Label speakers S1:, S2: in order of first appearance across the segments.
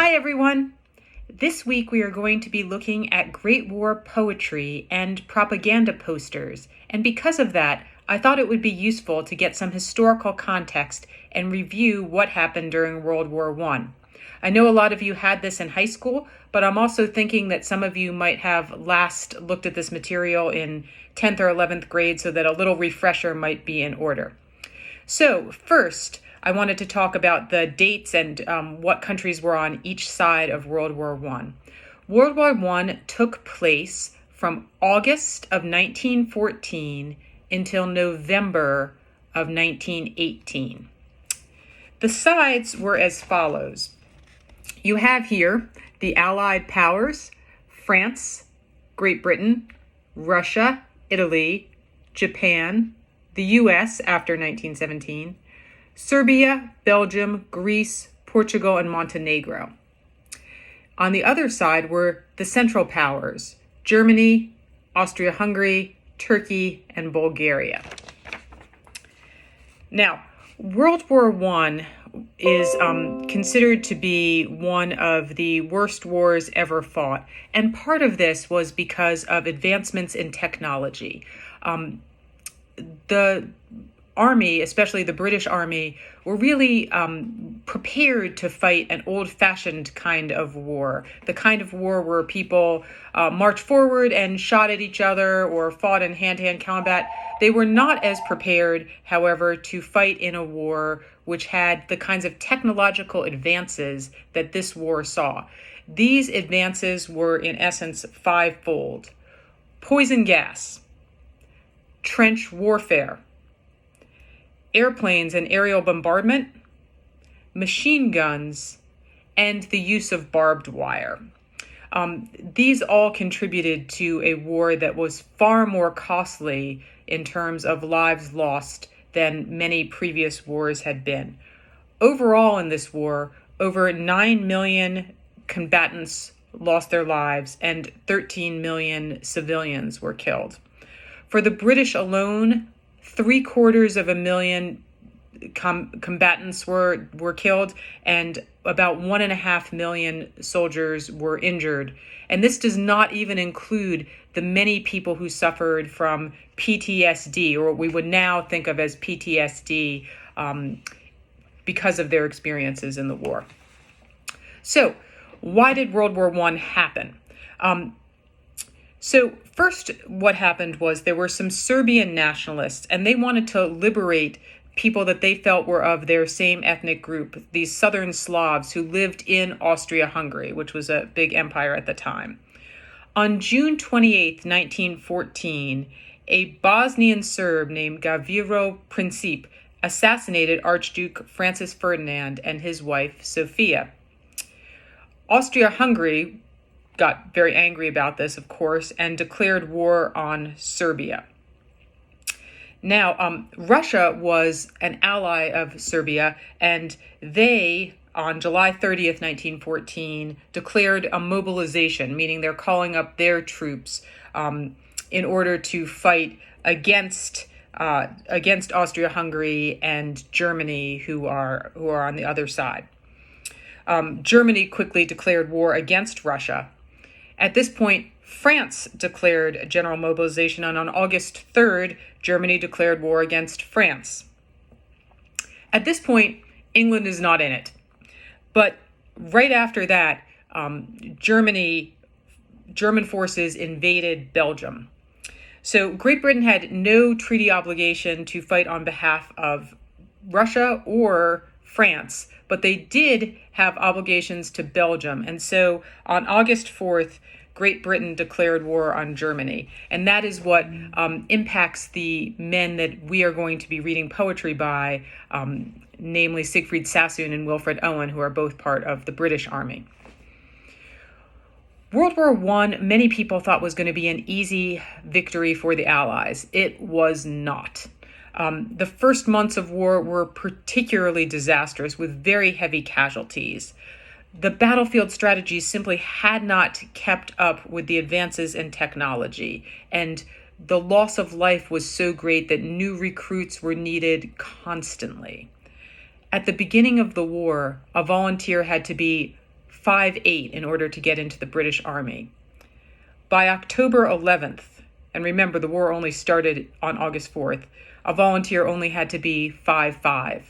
S1: Hi everyone! This week we are going to be looking at Great War poetry and propaganda posters, and because of that, I thought it would be useful to get some historical context and review what happened during World War I. I know a lot of you had this in high school, but I'm also thinking that some of you might have last looked at this material in 10th or 11th grade, so that a little refresher might be in order. So first, I wanted to talk about the dates and what countries were on each side of World War I. World War I took place from August of 1914 until November of 1918. The sides were as follows. You have here the Allied powers: France, Great Britain, Russia, Italy, Japan, the US after 1917, Serbia, Belgium, Greece, Portugal, and Montenegro. On the other side were the Central Powers: Germany, Austria-Hungary, Turkey, and Bulgaria. Now, World War I is considered to be one of the worst wars ever fought, and part of this was because of advancements in technology. The Army, especially the British Army, were really prepared to fight an old-fashioned kind of war, the kind of war where people marched forward and shot at each other or fought in hand-to-hand combat. They were not as prepared, however, to fight in a war which had the kinds of technological advances that this war saw. These advances were, in essence, fivefold: poison gas, trench warfare, airplanes and aerial bombardment, machine guns, and the use of barbed wire. These all contributed to a war that was far more costly in terms of lives lost than many previous wars had been. Overall in this war, over 9 million combatants lost their lives and 13 million civilians were killed. For the British alone, 750,000 combatants were killed, and about 1.5 million soldiers were injured. And this does not even include the many people who suffered from PTSD, or what we would now think of as PTSD, because of their experiences in the war. So, why did World War I happen? So first, what happened was there were some Serbian nationalists, and they wanted to liberate people that they felt were of their same ethnic group, these Southern Slavs who lived in Austria-Hungary, which was a big empire at the time. On June 28, 1914, a Bosnian Serb named Gavrilo Princip assassinated Archduke Francis Ferdinand and his wife, Sophia. Austria-Hungary got very angry about this, of course, and declared war on Serbia. Now, Russia was an ally of Serbia, and they, on July 30th, 1914, declared a mobilization, meaning they're calling up their troops in order to fight against Austria-Hungary and Germany, who are on the other side. Germany quickly declared war against Russia. At this point, France declared general mobilization, and on August 3rd, Germany declared war against France. At this point, England is not in it. But right after that, German forces invaded Belgium. So Great Britain had no treaty obligation to fight on behalf of Russia or France, but they did have obligations to Belgium. And so on August 4th, Great Britain declared war on Germany. And that is what impacts the men that we are going to be reading poetry by, namely Siegfried Sassoon and Wilfred Owen, who are both part of the British Army. World War I, many people thought was going to be an easy victory for the Allies. It was not. The first months of war were particularly disastrous, with very heavy casualties. The battlefield strategies simply had not kept up with the advances in technology, and the loss of life was so great that new recruits were needed constantly. At the beginning of the war, a volunteer had to be 5'8" in order to get into the British Army. By October 11th, and remember the war only started on August 4th, a volunteer only had to be 5'5".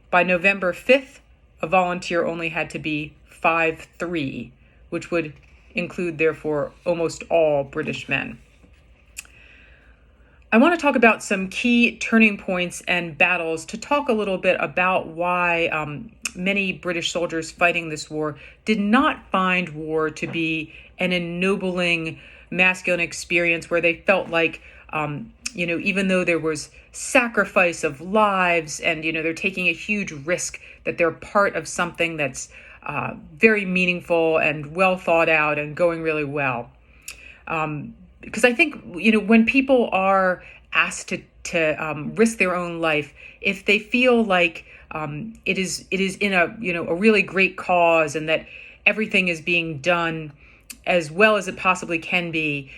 S1: By November 5th, a volunteer only had to be 5'3", which would include, therefore, almost all British men. I want to talk about some key turning points and battles to talk a little bit about why many British soldiers fighting this war did not find war to be an ennobling masculine experience where they felt like, even though there was sacrifice of lives and, they're taking a huge risk, that they're part of something that's very meaningful and well thought out and going really well. Because I think, when people are asked to risk their own life, if they feel like it is in a really great cause and that everything is being done as well as it possibly can be,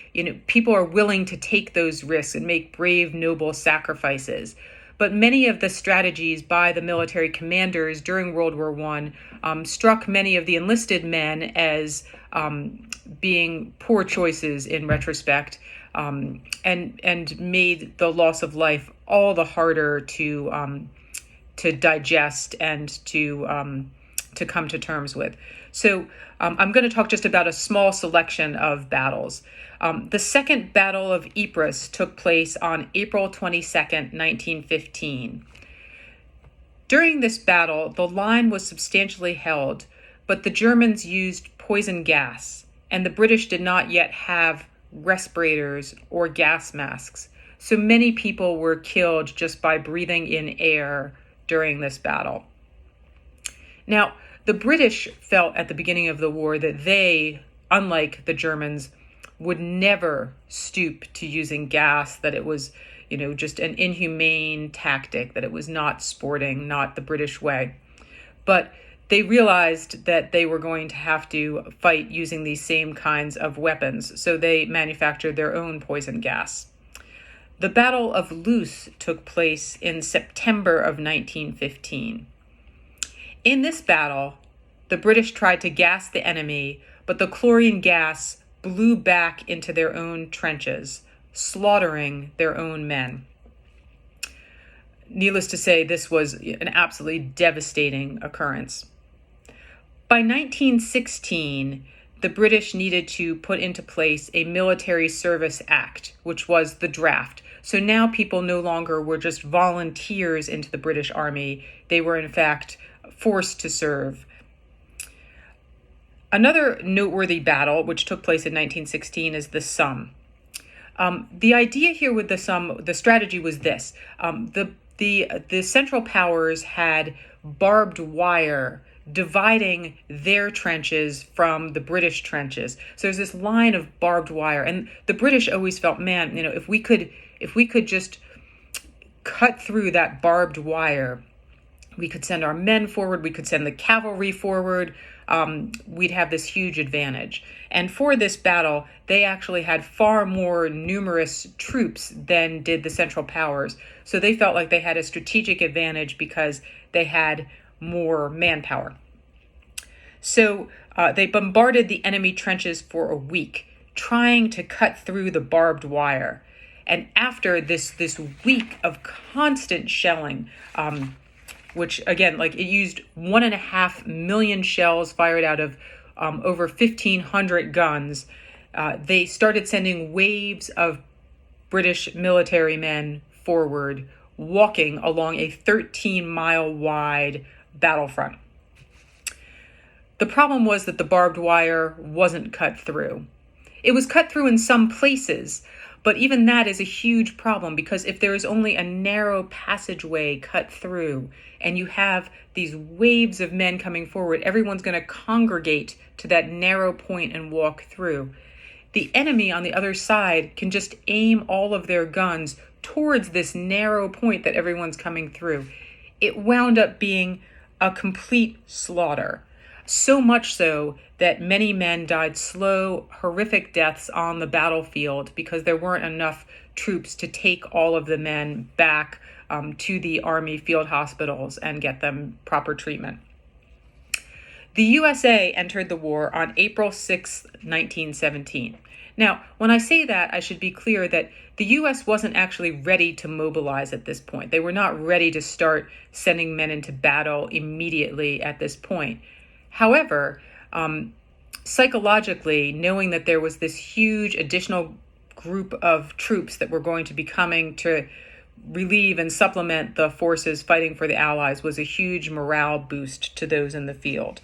S1: people are willing to take those risks and make brave, noble sacrifices. But many of the strategies by the military commanders during World War I struck many of the enlisted men as being poor choices in retrospect, and made the loss of life all the harder to digest and to come to terms with. So I'm going to talk just about a small selection of battles. The Second Battle of Ypres took place on April 22nd, 1915. During this battle, the line was substantially held, but the Germans used poison gas, and the British did not yet have respirators or gas masks. So many people were killed just by breathing in air during this battle. Now, the British felt at the beginning of the war that they, unlike the Germans, would never stoop to using gas, that it was, just an inhumane tactic, that it was not sporting, not the British way. But they realized that they were going to have to fight using these same kinds of weapons, so they manufactured their own poison gas. The Battle of Loos took place in September of 1915. In this battle, the British tried to gas the enemy, but the chlorine gas blew back into their own trenches, slaughtering their own men. Needless to say, this was an absolutely devastating occurrence. By 1916, the British needed to put into place a Military Service Act, which was the draft. So now people no longer were just volunteers into the British Army. They were, in fact, forced to serve. Another noteworthy battle, which took place in 1916, is the Somme. The idea here with the Somme, the strategy was this. The Central Powers had barbed wire dividing their trenches from the British trenches. So there's this line of barbed wire, and the British always felt, man, if we could just cut through that barbed wire, we could send our men forward, we could send the cavalry forward, we'd have this huge advantage. And for this battle, they actually had far more numerous troops than did the Central Powers. So they felt like they had a strategic advantage because they had more manpower. So they bombarded the enemy trenches for a week, trying to cut through the barbed wire. And after this week of constant shelling, which again, it used 1.5 million shells fired out of over 1,500 guns, they started sending waves of British military men forward, walking along a 13-mile wide battlefront. The problem was that the barbed wire wasn't cut through. It was cut through in some places, but even that is a huge problem, because if there is only a narrow passageway cut through and you have these waves of men coming forward, everyone's going to congregate to that narrow point and walk through. The enemy on the other side can just aim all of their guns towards this narrow point that everyone's coming through. It wound up being a complete slaughter. So much so that many men died slow, horrific deaths on the battlefield because there weren't enough troops to take all of the men back to the army field hospitals and get them proper treatment. The USA entered the war on April 6, 1917. Now, when I say that, I should be clear that the US wasn't actually ready to mobilize at this point. They were not ready to start sending men into battle immediately at this point. However, psychologically, knowing that there was this huge additional group of troops that were going to be coming to relieve and supplement the forces fighting for the Allies was a huge morale boost to those in the field.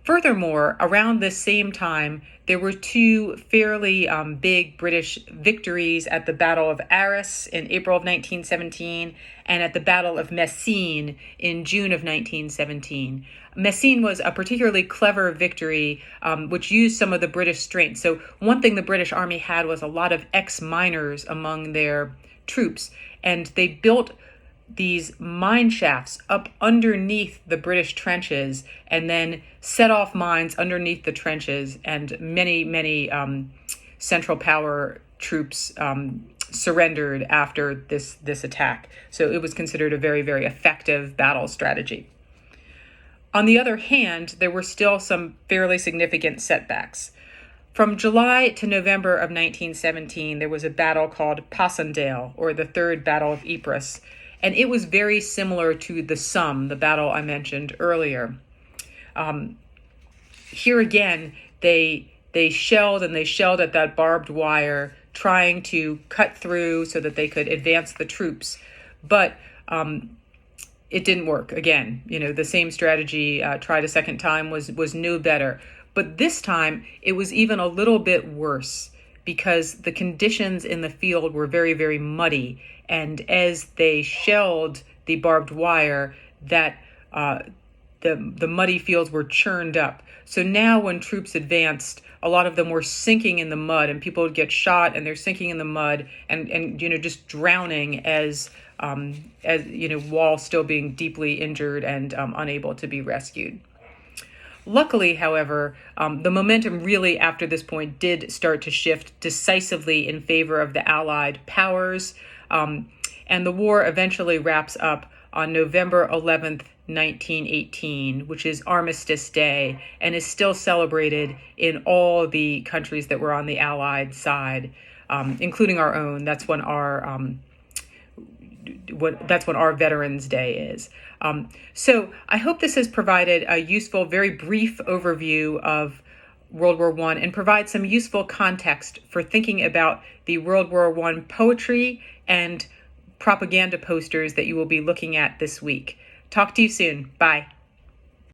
S1: Furthermore, around this same time, there were two fairly big British victories at the Battle of Arras in April of 1917 and at the Battle of Messines in June of 1917. Messines was a particularly clever victory which used some of the British strength. So one thing the British Army had was a lot of ex-miners among their troops, and they built these mine shafts up underneath the British trenches and then set off mines underneath the trenches, and many Central Power troops surrendered after this attack. So it was considered a very, very effective battle strategy. On the other hand, there were still some fairly significant setbacks. From July to November of 1917, there was a battle called Passchendaele, or the Third Battle of Ypres, and it was very similar to the Somme, the battle I mentioned earlier. Here again, they shelled at that barbed wire, trying to cut through so that they could advance the troops. But it didn't work. Again, the same strategy tried a second time was no better. But this time, it was even a little bit worse because the conditions in the field were very, very muddy. And as they shelled the barbed wire, that the muddy fields were churned up. So now when troops advanced, a lot of them were sinking in the mud, and people would get shot and they're sinking in the mud and just drowning as while still being deeply injured and unable to be rescued. Luckily, however, the momentum really after this point did start to shift decisively in favor of the Allied powers, and the war eventually wraps up on November 11th, 1918, which is Armistice Day, and is still celebrated in all the countries that were on the Allied side, including our own. That's when our Veterans Day is. So I hope this has provided a useful, very brief overview of World War I and provide some useful context for thinking about the World War I poetry and propaganda posters that you will be looking at this week. Talk to you soon. Bye.